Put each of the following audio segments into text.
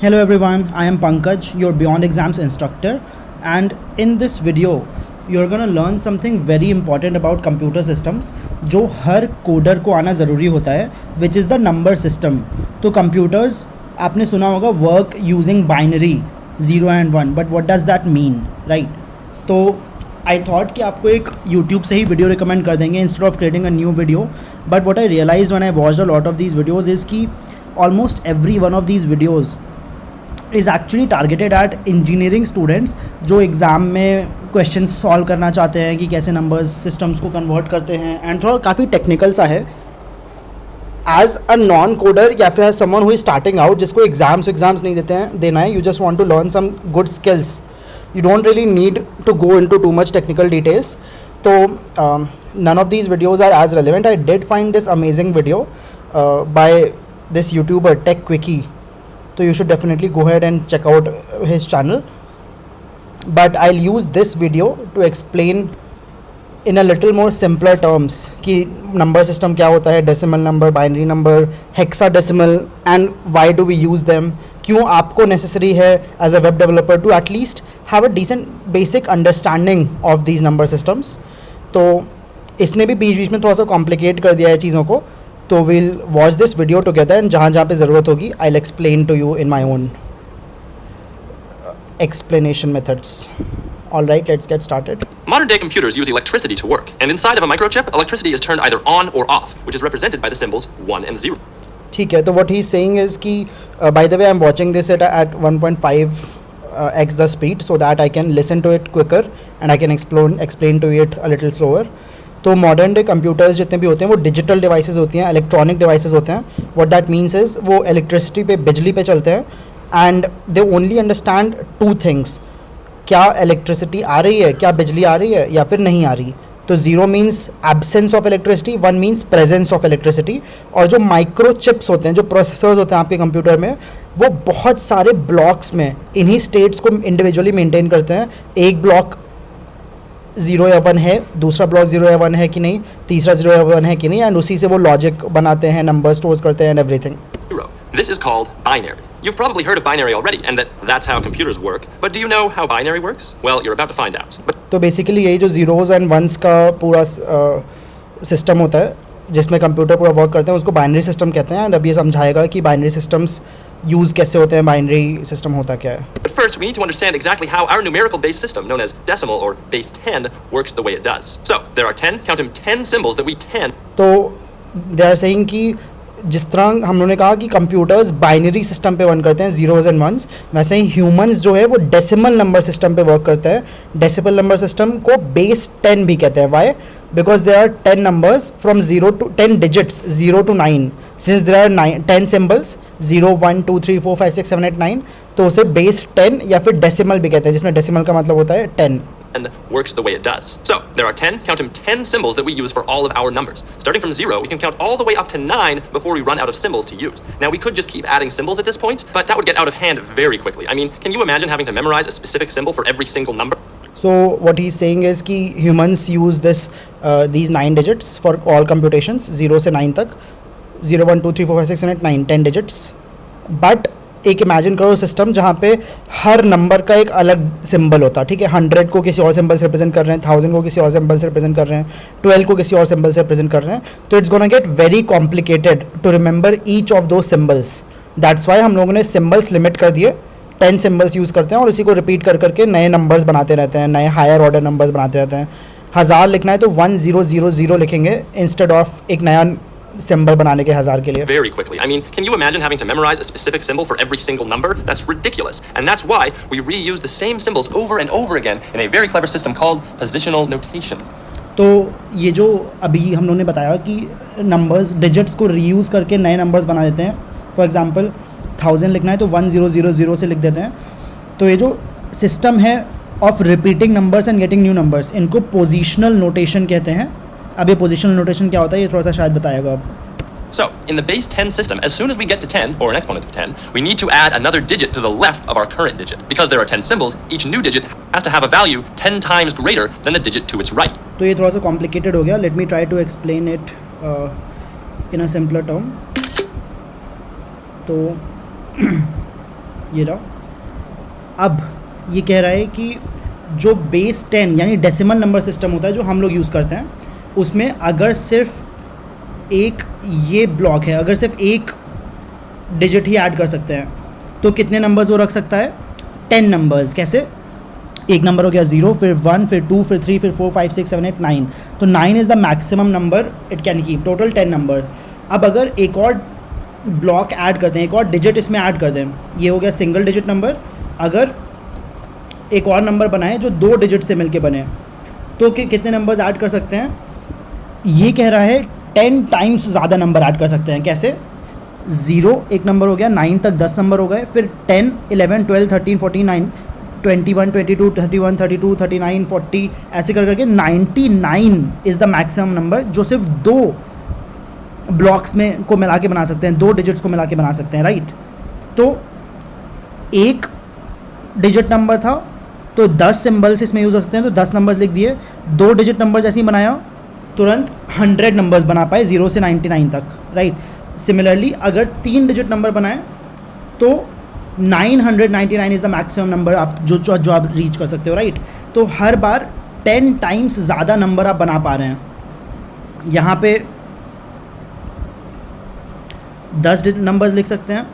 Hello everyone, I am Pankaj, your Beyond Exams instructor, and in this video you're going to learn something very important about computer systems जो हर coder को आना ज़रूरी होता है, which is the number system. तो computers आपने सुना होगा work using binary 0 and 1, but what does that mean, right? तो I thought कि आपको एक YouTube से ही वीडियो रिकमेंड कर देंगे instead of creating a new video, but what I realized when I watched a lot of these videos is कि almost every one of these videos is actually targeted eight engineering students जो exam में question solve करना चाहते हैं कि कैसे numbers systems को convert करते हैं, एंड थोड़ा काफ़ी टेक्निकल सा है. एज अ नॉन कोडर या फिर someone who is starting out, जिसको एग्जाम्स नहीं देना है, you just want to learn some good skills, you don't really need to go into too much technical details. तो none of these videos are as relevant. I did find this amazing video by this YouTuber tech quickie. So you should definitely go ahead and check out his channel, but I'll use this video to explain in a little more simpler terms कि number system क्या होता है, decimal number, binary number, hexadecimal, and why do we use them, क्यों आपको necessary है as a web developer to at least have a decent basic understanding of these number systems. तो इसने भी बीच बीच में थोड़ा सा कॉम्प्लिकेट कर दिया है चीज़ों को. तो we'll watch this video together, and जहाँ जहाँ पे ज़रूरत होगी I'll explain to you in my own explanation methods. Alright, let's get started. Modern day computers use electricity to work, and inside of a microchip, electricity is turned either on or off, which is represented by the symbols 1 and 0. ठीक है, तो what he's saying is कि by the way I'm watching this at 1.5 x the speed so that I can listen to it quicker and I can explain to it a little slower. तो modern day computers जितने भी होते हैं वो digital devices होती हैं, electronic devices होते हैं. व्हाट दैट मीन्स इज़ वो इलेक्ट्रिसिटी पे, बिजली पे चलते हैं, and they only understand two things. क्या इलेक्ट्रिसिटी आ रही है, क्या बिजली आ रही है या फिर नहीं आ रही. तो zero means absence of electricity, 1 means presence of electricity. और जो माइक्रो चिप्स होते हैं, जो प्रोसेसर्स होते हैं आपके कंप्यूटर में, वो बहुत सारे ब्लॉक्स में इन्हीं स्टेट्स को इंडिविजुअली मेंटेन करते हैं. एक ब्लॉक 0 या 1 है, दूसरा ब्लॉक 0 या 1 है कि नहीं, तीसरा 0 या 1 है कि नहीं, एंड उसी से वो लॉजिक बनाते हैं, नंबर स्टोर्स करते हैं, and everything. This is called binary. You've probably heard of binary already, and that's how computers work. But do you know how binary works? Well, you're about to find out. तो basically यही जो zeros and once का पूरा system होता है जिसमें computer पूरा work करते हैं, उसको बाइनरी सिस्टम कहते हैं. एंड अब ये समझाएगा कि बाइनरी सिस्टम्स यूज़ कैसे होते हैं, बाइनरी सिस्टम होता क्या है. But first, we need to understand exactly how our numerical-based system, known as decimal or base 10, works the way it does. So, there are 10, count them, 10 symbols that we 10. तो they are saying कि जिस तरह हम लोगों ने कहा कि computers binary system पे वर्क करते हैं, ज़ीरोज़ एंड वंस, वैसे ही ह्यूमंस जो है वो डेसिमल नंबर सिस्टम पे वर्क करते हैं. डेसिमल नंबर सिस्टम को बेस 10 भी कहते हैं. Why? Because there are 10 numbers from 0 to 10 digits 0 to 9. Since there are 10 symbols 0 1 2 3 4 5 6 7 8 9, तो उसे बेस 10 या फिर डेसिमल भी कहते हैं, जिसमें डेसिमल का मतलब होता है 10. And works the way it does. So, there are 10, count them, 10 symbols that we use for all of our numbers. Starting from 0, we can count all the way up to 9 before we run out of symbols to use. Now, we could just keep adding symbols at this point, but that would get out of hand very quickly. I mean, can you imagine having to memorize a specific symbol for every single number? So, what he's saying is कि humans use these 9 digits for all computations, 0 से 9 तक, 0 1 2 3 4 5 6 7 8 9 10 digits. But एक imagine करो system जहाँ पे हर number का एक अलग सिंबल होता है. ठीक है, 100 को किसी और सिंबल से रिप्रेजेंट कर रहे हैं, 1000 को किसी और सिंबल से रिप्रेजेंट कर रहे हैं, 12 को किसी और सिंबल से रिप्रेजेंट कर रहे हैं. तो it's gonna get very complicated to remember each of दो सिंबल्स. दैट्स वाई हम लोगों ने सिंबल्स लिमिट कर दिए, 10 सिंबल्स यूज़ करते हैं और इसी को रिपीट कर करके नए नंबर्स बनाते रहते हैं, नए हायर ऑर्डर नंबर्स बनाते रहते हैं. 1000 लिखना है तो 1000 लिखेंगे इंस्टेड ऑफ एक नया सिंबल बनाने के 1000 के लिए. Very quickly. I mean, can you imagine having to memorize a specific symbol for every single number? That's ridiculous. And that's why we reuse the same symbols over and over again in a very clever system called positional notation. तो ये जो अभी हम लोगों ने बताया कि numbers, digits को रीयूज़ करके नए नंबर्स बना देते हैं. फॉर एग्जांपल 1000 लिखना है तो 1000 से लिख देते हैं. तो ये जो सिस्टम है of repeating numbers and getting new numbers, इनको पोजिशनल नोटेशन कहते हैं. अब ये पोजिशनल नोटेशन क्या होता है ये थोड़ा सा शायद बताएगा अब. So, in the base 10 system, as soon as we get to 10, or an exponent of 10, we need to add another digit to the left of our current digit. Because there are 10 symbols, each new digit has to have a value 10 times greater than the digit to its right. तो ये थोड़ा सा complicated हो गया. Let me try to explain it in a simpler term. तो ये रहा। अब ये कह रहा है कि जो बेस 10 यानी डेसिमल नंबर सिस्टम होता है जो हम लोग यूज़ करते हैं, उसमें अगर सिर्फ एक ये ब्लॉक है, अगर सिर्फ एक डिजिट ही ऐड कर सकते हैं तो कितने नंबर्स वो रख सकता है? 10 नंबर्स। कैसे? एक नंबर हो गया 0, फिर 1, फिर 2, फिर 3, फिर 4, 5, 6, 7, 8, 9। तो 9 is the maximum number it can keep, total 10 numbers. अब अगर एक और ब्लॉक ऐड करते हैं, एक और डिजिट इसमें ऐड कर दें, ये हो गया सिंगल डिजिट नंबर। अगर एक और नंबर बनाए जो 2 डिजिट से मिलके बने, तो कितने नंबर्स ऐड कर सकते हैं? ये कह रहा है 10 टाइम्स ज़्यादा नंबर ऐड कर सकते हैं। कैसे? 0 एक नंबर हो गया, 9 तक 10 नंबर हो गए, फिर 10, 11, 12, 13, 14, 21, 22, 31, 32, 39, 40 ऐसे कर करके 99 इज़ द मैक्सिमम नंबर जो सिर्फ 2 ब्लॉक्स में को मिला के बना सकते हैं, 2 डिजिट्स को मिला के बना सकते हैं, राइट। तो एक डिजिट नंबर था तो 10 सिम्बल्स इसमें यूज़ हो सकते हैं, तो 10 नंबर्स लिख दिए। 2 डिजिट नंबर जैसे ही बनाया तुरंत 100 नंबर्स बना पाए 0 से 99 तक, राइट। सिमिलरली अगर 3 डिजिट नंबर बनाए तो 999 इज़ द मैक्सिमम नंबर आप जो आप रीच कर सकते हो, राइट। तो हर बार 10 टाइम्स ज़्यादा नंबर आप बना पा रहे हैं। यहाँ पे 10 नंबर्स लिख सकते हैं,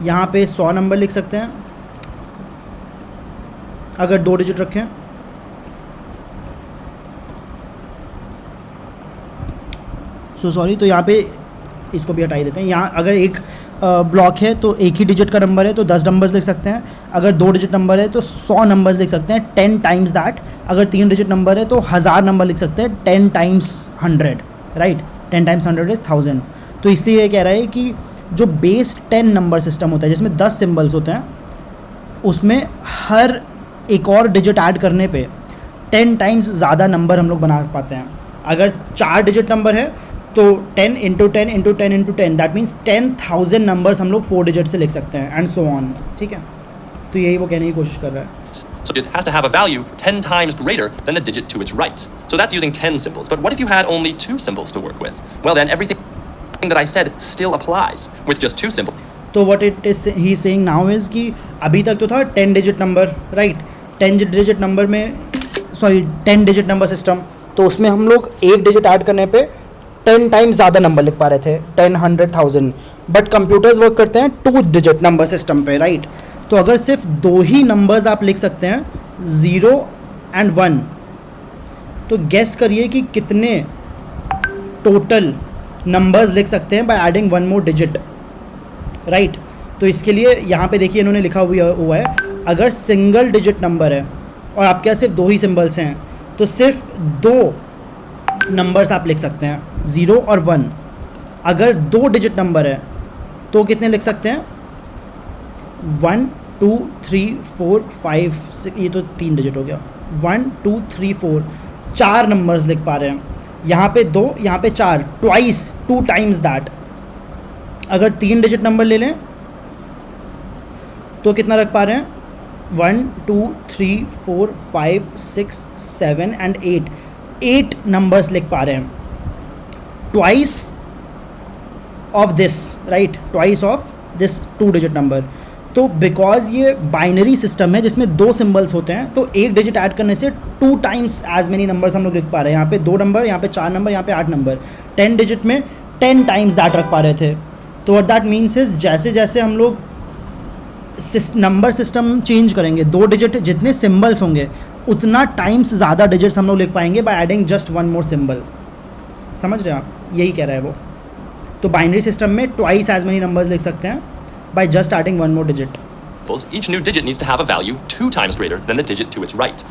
यहाँ पे 100 नंबर लिख सकते हैं अगर 2 डिजिट रखें। सॉरी, तो यहाँ पे इसको भी हटा ही देते हैं। यहाँ अगर एक ब्लॉक है तो एक ही डिजिट का नंबर है तो 10 नंबर्स लिख सकते हैं। अगर 2 डिजिट नंबर है तो 100 नंबर्स लिख सकते हैं, 10 टाइम्स दैट। अगर 3 डिजिट नंबर है तो 1000 नंबर लिख सकते हैं, 10 टाइम्स 100, राइट। 10 times 100 is 1000। तो इसलिए ये कह रहा है कि जो बेस 10 नंबर सिस्टम होता है जिसमें 10 सिम्बल्स होते हैं, उसमें हर एक और डिजिट ऐड करने पे 10 टाइम्स ज़्यादा नंबर हम लोग बना पाते हैं। अगर 4 डिजिट नंबर है तो 10 into 10 into 10 into 10, that means 10,000 numbers हम लोग 4 डिजिट से लिख सकते हैं, एंड सो ऑन, ठीक है। तो यही वो कहने की कोशिश कर रहा है। So it has to have a value 10 times greater than the digit to its right. So that's using 10 symbols. But what if you had only 2 symbols to work with? Well, then everything that I said still applies with just 2 symbols. तो what it is he is saying now is कि अभी तक तो था 10 digit number, right. 10 digit number में 10 digit number system, तो उसमें हम लोग एक डिजिट ऐड करने पे 10 टाइम्स ज़्यादा नंबर लिख पा रहे थे, 10, 100, 1000। बट कंप्यूटर्स वर्क करते हैं 2 डिजिट नंबर सिस्टम पे, राइट। तो अगर सिर्फ 2 ही नंबर्स आप लिख सकते हैं, 0 एंड 1, तो गेस करिए कि कितने टोटल नंबर्स लिख सकते हैं by adding 1 more digit, right. तो इसके लिए यहाँ पे देखिए इन्होंने लिखा हुआ है अगर सिंगल डिजिट नंबर है और आपके पास सिर्फ 2 ही सिंबल्स हैं तो सिर्फ 2 नंबर्स आप लिख सकते हैं, 0 और 1। अगर 2 डिजिट नंबर है तो कितने लिख सकते हैं? 1, 2, 3, 4, 5, 6, ये तो 3 डिजिट हो गया। 1, 2, 3, 4, 4 नंबर्स लिख पा रहे हैं। यहाँ पे 2, यहाँ पे 4, ट्वाइस, 2 टाइम्स दैट। अगर 3 डिजिट नंबर ले लें तो कितना रख पा रहे हैं? 1, 2, 3, 4, 5, 6, 7 एंड 8, 8 नंबर्स लिख पा रहे हैं, twice of this, right, twice of this 2 digit number. तो बिकॉज ये बाइनरी सिस्टम है जिसमें 2 सिंबल्स होते हैं, तो एक डिजिट ऐड करने से 2 टाइम्स एज मेनी नंबर्स हम लोग लिख पा रहे हैं। यहाँ पे 2 नंबर, यहाँ पे 4 नंबर, यहाँ पे 8 नंबर। 10 डिजिट में 10 टाइम्स दैट रख पा रहे थे। तो व्हाट दैट मीन्स इज जैसे जैसे हम लोग नंबर सिस्टम चेंज करेंगे, 2 डिजिट जितने सिंबल्स होंगे उतना टाइम्स ज़्यादा डिजिट्स हम लोग लिख पाएंगे by adding just 1 more symbol. समझ रहे हैं आप? यही कह रहा है वो। तो बाइनरी सिस्टम में ट्वाइस एज मेनी नंबर्स लिख सकते हैं by just adding 1 more digit. Each new digit needs to have a value 2 times greater than the digit to its right.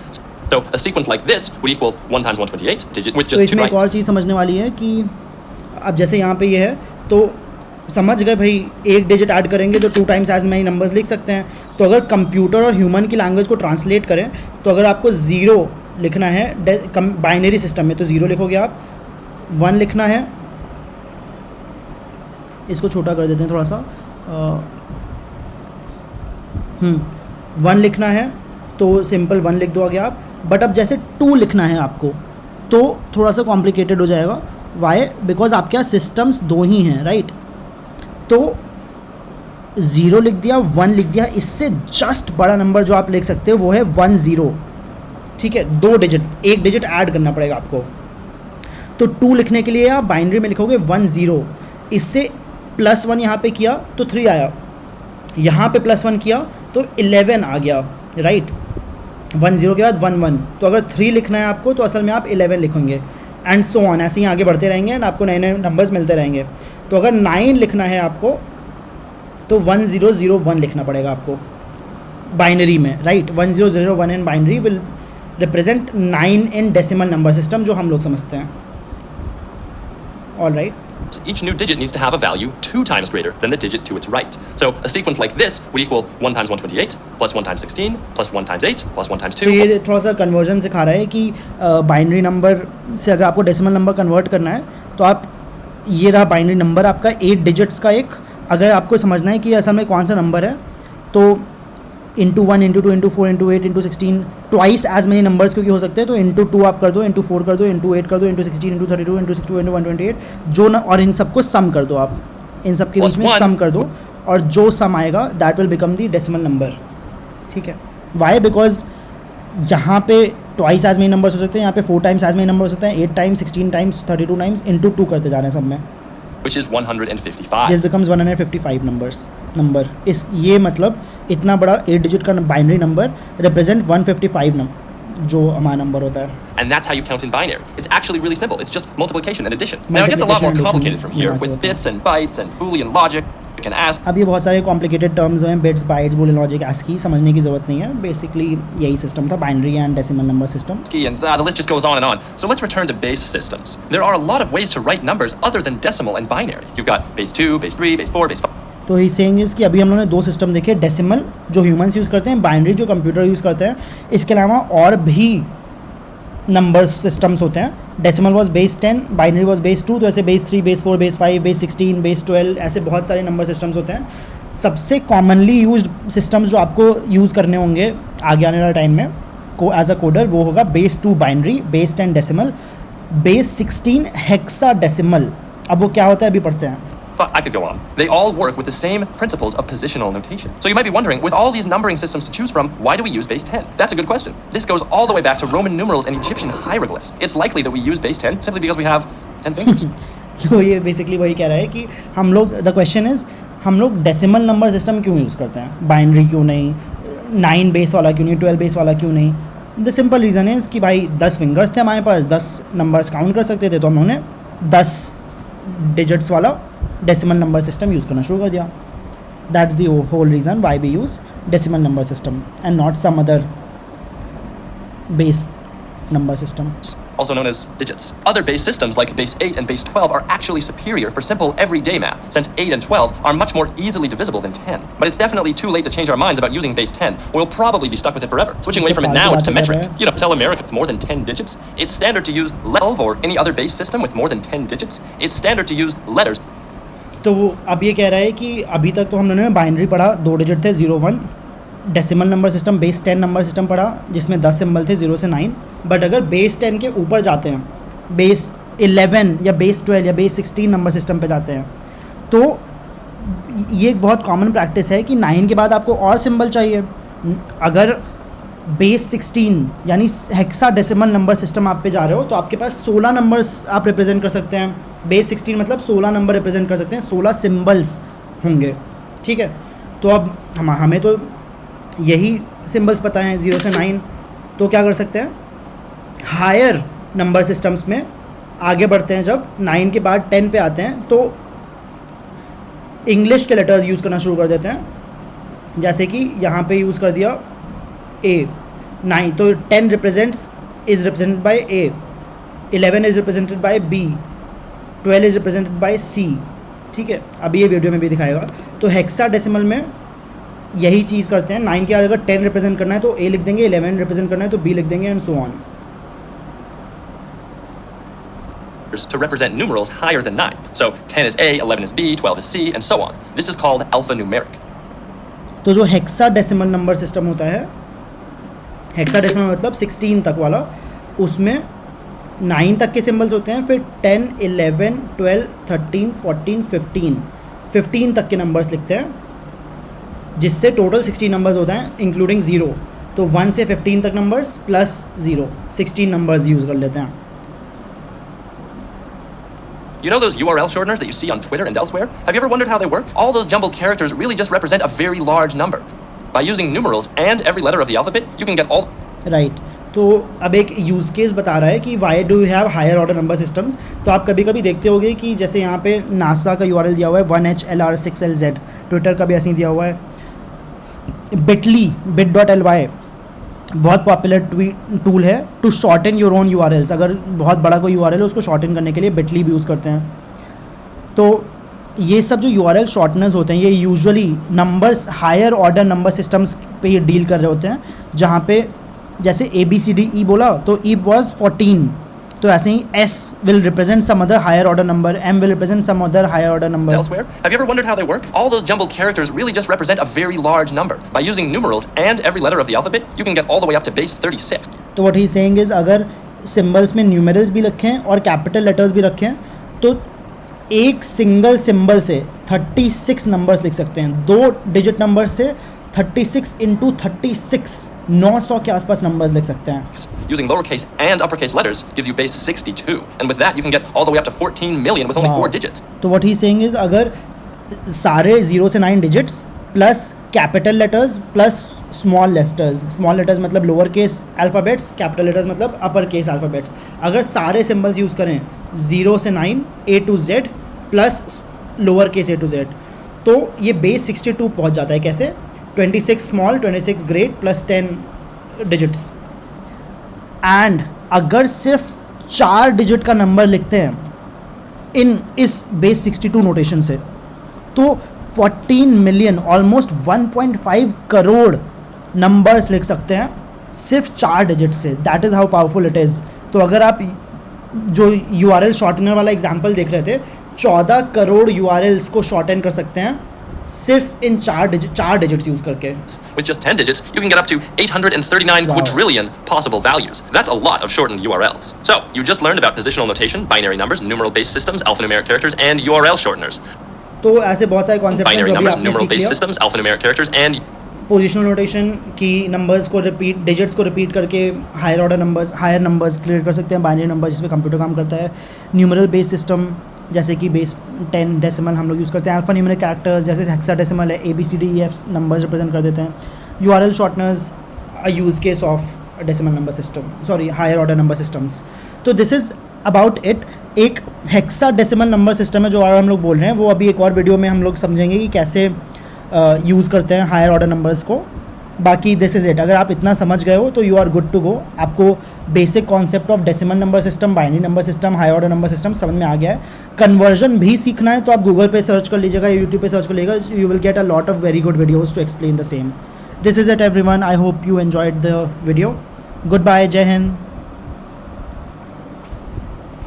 So a sequence like this would equal 1 times 128 digit with just 2 right. तो इसमें एक और चीज़ समझने वाली है कि अब जैसे यहाँ पे ये है तो समझ गए भाई, एक डिजिट ऐड करेंगे तो 2 टाइम्स एज मेनी नंबर्स लिख सकते हैं। तो अगर कंप्यूटर और ह्यूमन की लैंग्वेज को ट्रांसलेट करें तो अगर आपको 0 लिखना है बाइनरी सिस्टम में तो 0 लिखोगे आप, 1 लिखना है, इसको छोटा कर देते हैं थोड़ा सा, 1 लिखना है तो सिंपल 1 लिख दोगे आप। बट अब जैसे 2 लिखना है आपको तो थोड़ा सा कॉम्प्लिकेटेड हो जाएगा। वाई? बिकॉज आपके यहाँ सिस्टम्स 2 ही हैं, राइट। तो ज़ीरो लिख दिया, 1 लिख दिया, इससे जस्ट बड़ा नंबर जो आप लिख सकते हो वो है 10, ठीक है, 2 डिजिट, 1 डिजिट ऐड करना पड़ेगा आपको। तो 2 लिखने के लिए आप बाइनरी में लिखोगे 10, इससे +1 यहाँ पे किया तो 3 आया, यहाँ पे +1 किया तो 11 आ गया, राइट। 10 के बाद 11, तो अगर 3 लिखना है आपको तो असल में आप 11 लिखेंगे, एंड सो ऑन, ऐसे ही आगे बढ़ते रहेंगे एंड आपको नए नए नंबर्स मिलते रहेंगे। तो अगर 9 लिखना है आपको तो 1001 लिखना पड़ेगा आपको बाइनरी में, right. 1001 in binary will represent 9 in decimal number system जो हम लोग समझते हैं, all right. Each new digit needs to have a value 2 times greater than the digit to its right. So a sequence like this would equal 1 times 128 plus 1 times 16 plus 1 times 8 plus 1 times 2. तो ये थोड़ा सा conversion सिखा रहा है कि binary number से अगर आपको डेसिमल नंबर कन्वर्ट करना है तो आप, ये रहा बाइनरी नंबर आपका 8 डिजिट्स का एक, अगर आपको समझना है कि असल में कौन सा नंबर है तो into 1 into 2 into 4 into 8 into 16, twice as many numbers क्योंकि हो सकते हैं, तो इंटू 2 आप कर दो, इंटू 4 कर दो, इंटू 8 कर दो, इंटू 16 इंटू 32 इंटू 62 इंटू 128 जो न, और इन सबको सम कर दो, आप इन सब के बीच में सम कर दो और जो सम आएगा that will become the decimal number, ठीक है। वाई? बिकॉज यहाँ पे ट्वाइस एज मेनी नंबर्स हो सकते हैं, यहाँ पे 4 टाइम्स एज मेनी नंबर हो सकते हैं, 8 टाइम्स, 16 टाइम्स, 32 टाइम्स, इंटू 2 करते जा रहे हैं सब में, which is 155. This becomes 155 number. इस ये मतलब इतना बड़ा 8 डिजिट का बाइनरी नंबर रिप्रेजेंट 155 जो हमारा नंबर होता है। And that's how you count in binary. It's actually really simple. It's just multiplication and addition. Now it gets a lot more complicated from here with bits and bytes and Boolean logic and ASCII. अब ये बहुत सारे complicated terms हैं, bits, bytes, Boolean logic, ASCII, समझने की ज़रूरत नहीं है। बेसिकली यही सिस्टम था, binary and decimal number system. And the list just goes on and on. So let's return to base systems. There are a lot of ways to write numbers other than decimal and binary. You've got base 2, base 3, base 4, base 5. तो he saying is कि अभी हम लोगों ने 2 system देखे, decimal जो humans use करते हैं, बाइनरी जो कंप्यूटर यूज़ करते हैं। इसके अलावा और भी नंबर सिस्टम्स होते हैं। Decimal was base 10, binary was base 2, तो ऐसे base 3, base 4, base 5, base 16, base 12, ऐसे बहुत सारे नंबर सिस्टम्स होते हैं। सबसे कॉमनली यूज्ड सिस्टम्स जो आपको यूज़ करने होंगे आगे आने वाले टाइम में को एज अ कोडर, वो होगा base 2 binary, base 10 decimal, base 16 hexadecimal. अब वो क्या होता है अभी पढ़ते हैं। I could go on. They all work with the same principles of positional notation. So you might be wondering, with all these numbering systems to choose from, why do we use base 10? That's a good question. This goes all the way back to Roman numerals and Egyptian hieroglyphs. It's likely that we use base 10 simply because we have 10 fingers. तो ये basically वही कह रहा है कि हम लोग, the question is, हम लोग डेसिमल नंबर सिस्टम क्यों यूज़ करते हैं, बाइनरी क्यों नहीं, 9 बेस वाला क्यों नहीं, 12 बेस वाला क्यों नहीं। द सिंपल रीज़न इज़ कि भाई 10 फिंगर्स थे हमारे पास, 10 नंबर्स काउंट कर सकते थे, तो हमने 10 डिजिट्स वाला डेसिमल नंबर सिस्टम यूज़ करना शुरू कर दिया। That's the whole reason why we use decimal number system and not some other base number system, also known as digits. Other base systems like base 8 and base 12 are actually superior for simple everyday math, since 8 and 12 are much more easily divisible than 10. But it's definitely too late to change our minds about using base 10. We'll probably be stuck with it forever. Switching away from it now to metric. You know, tell America with more than 10 digits. It's standard to use 12 or any other base system with more than 10 digits. It's standard to use letters. तो वो अब ये कह रहा है कि अभी तक तो हम लोगों ने बाइनरी पढ़ा, 2 डिजिट थे 0 1, decimal number system base 10 number system पढ़ा जिसमें 10 सिंबल थे 0 से 9। बट अगर बेस 10 के ऊपर जाते हैं, बेस 11 या बेस 12 या बेस 16 नंबर सिस्टम पे जाते हैं, तो ये एक बहुत कॉमन प्रैक्टिस है कि 9 के बाद आपको और सिंबल चाहिए। अगर बेस 16 यानी हेक्साडेसिमल नंबर सिस्टम आप पे जा रहे हो तो आपके पास 16 नंबर्स आप रिप्रेजेंट कर सकते हैं। बेस 16 मतलब 16 नंबर रिप्रेजेंट कर सकते हैं, 16 सिंबल्स होंगे, ठीक है। तो अब हमें तो यही सिंबल्स पता हैं 0 से 9, तो क्या कर सकते हैं, हायर नंबर सिस्टम्स में आगे बढ़ते हैं, जब 9 के बाद 10 पे आते हैं तो इंग्लिश के लेटर्स यूज़ करना शुरू कर देते हैं। जैसे कि यहाँ पे यूज़ कर दिया A, 9, तो 10 is represented by A, 11 is represented by B, 12 is represented by C, ठीक है। अभी ये वीडियो में भी दिखाएगा। तो हेक्साडेसिमल में यही चीज़ करते हैं। 9 के अगर 10 रिप्रेजेंट करना है तो A लिख देंगे, 11 रिप्रेजेंट करना है तो B लिख देंगे, and so on. To represent numerals higher than 9. So 10 is A, 11 is B, 12 is C, and so on. This is called alphanumeric. तो जो हेक्साडेसिमल नंबर सिस्टम होता है, हेक्साडेसिमल मतलब 16 तक वाला, उसमें 9 तक के सिंबल्स होते हैं, फिर 10, 11, 12, 13, 14, 15 तक के नंबर्स लिखते हैं, जिससे टोटल 16 नंबर्स होते हैं इंक्लूडिंग ज़ीरो। तो 1 से 15 तक numbers plus zero, 16 numbers use कर लेते हैं। You know those URL shorteners that you see on Twitter and elsewhere? Have you ever wondered how they work? All those jumbled characters really just represent a very large number. By using numerals and every letter of the alphabet, you can get all... right तो अब एक use case बता रहा है कि why do you have higher order number systems. तो आप कभी कभी देखते होगे कि जैसे यहाँ पे नासा का URL दिया हुआ है 1HLR6LZ, ट्विटर का भी ऐसे ही दिया हुआ है। bit.ly बहुत पॉपुलर टूल है to shorten your own URLs। अगर बहुत बड़ा कोई URL है उसको शॉर्टन करने के लिए bitly भी यूज़ करते हैं। तो ये सब जो URL शॉर्टनर्स होते हैं ये usually numbers higher order number systems पे ये डील कर रहे होते हैं, जहाँ पे जैसे ABCDE बोला तो E was 14, तो ऐसे ही S will represent some other higher order number, M will represent some other higher order number. Elsewhere, have you ever wondered how they work? All those jumbled characters really just represent a very large number. By using numerals and every letter of the alphabet, you can get all the way up to base 36. तो what he's saying is अगर symbols में numerals भी रखें और capital letters भी रखें तो एक सिंगल सिंबल से 36 नंबर्स लिख सकते हैं। 2 डिजिट नंबर से 36 इंटू 36 900 के आसपास नंबर्स लिख सकते हैं। Using lowercase and uppercase letters gives you base 62, and with that you can get all the way up to 14 million with only 4 digits. तो what he's saying is अगर सारे 0 से 9 digits plus capital letters plus small letters मतलब lower case alphabets, capital letters मतलब upper case alphabets, अगर सारे symbols use करें 0 से 9 A to Z plus lower case A to Z, तो ये बेस 62 पहुंच जाता है। कैसे? 26 small, 26 great plus 10 digits. And अगर सिर्फ 4 डिजिट का नंबर लिखते हैं इस बेस 62 नोटेशन से तो 14 मिलियन ऑलमोस्ट 1.5 करोड़ नंबर्स लिख सकते हैं सिर्फ 4 डिजिट से। That is how powerful it is. तो अगर आप जो URL शॉर्टनर वाला एग्जाम्पल देख रहे थे 14 करोड़ URLs को शॉर्टन कर सकते हैं सिर्फ इन 4 डिजिट्स यूज़ करके। With just 10 digits, you can get up to 839 quadrillion possible values. That's a lot of shortened URLs. So, you just learned about positional notation, binary numbers, numeral-based systems, alphanumeric characters, and URL shorteners. तो ऐसे बहुत सारे concept हैं Binary जो भी numbers, आपने सीख numeral-based लिया। systems, alphanumeric characters, and positional notation की नंबर्स को रिपीट, डिजिट्स को रिपीट करके higher order numbers, higher numbers create कर सकते हैं। बाइनरी नंबर्स जिसमें कंप्यूटर काम करता है। न्यूमरल बेस सिस्टम जैसे कि बेस 10 डेसिमल हम लोग यूज़ करते हैं। अल्फा न्यूमेरिक कैरेक्टर्स जैसे हेक्साडेसिमल है, ABCDEF नंबर्स रिप्रेजेंट कर देते हैं। URL shorteners a use case of decimal number system, sorry higher order number systems. तो दिस इज़ अबाउट इट। एक हेक्साडेसिमल नंबर सिस्टम है जो और हम लोग बोल रहे हैं, वो अभी एक और वीडियो में हम लोग समझेंगे कि कैसे यूज़ करते हैं हायर ऑर्डर नंबर्स को। बाकी दिस इज़ इट। अगर आप इतना समझ गए हो तो you are good to go. आपको basic concept of decimal number system, binary number system, higher order number system समझ में आ गया है। कन्वर्जन भी सीखना है तो आप गूगल पे सर्च कर लीजिएगा, यूट्यूब पे सर्च कर लीजिएगा, you will get a lot of very good videos to explain the same. This is it everyone. I hope you enjoyed the video. Good bye, जय हिंद।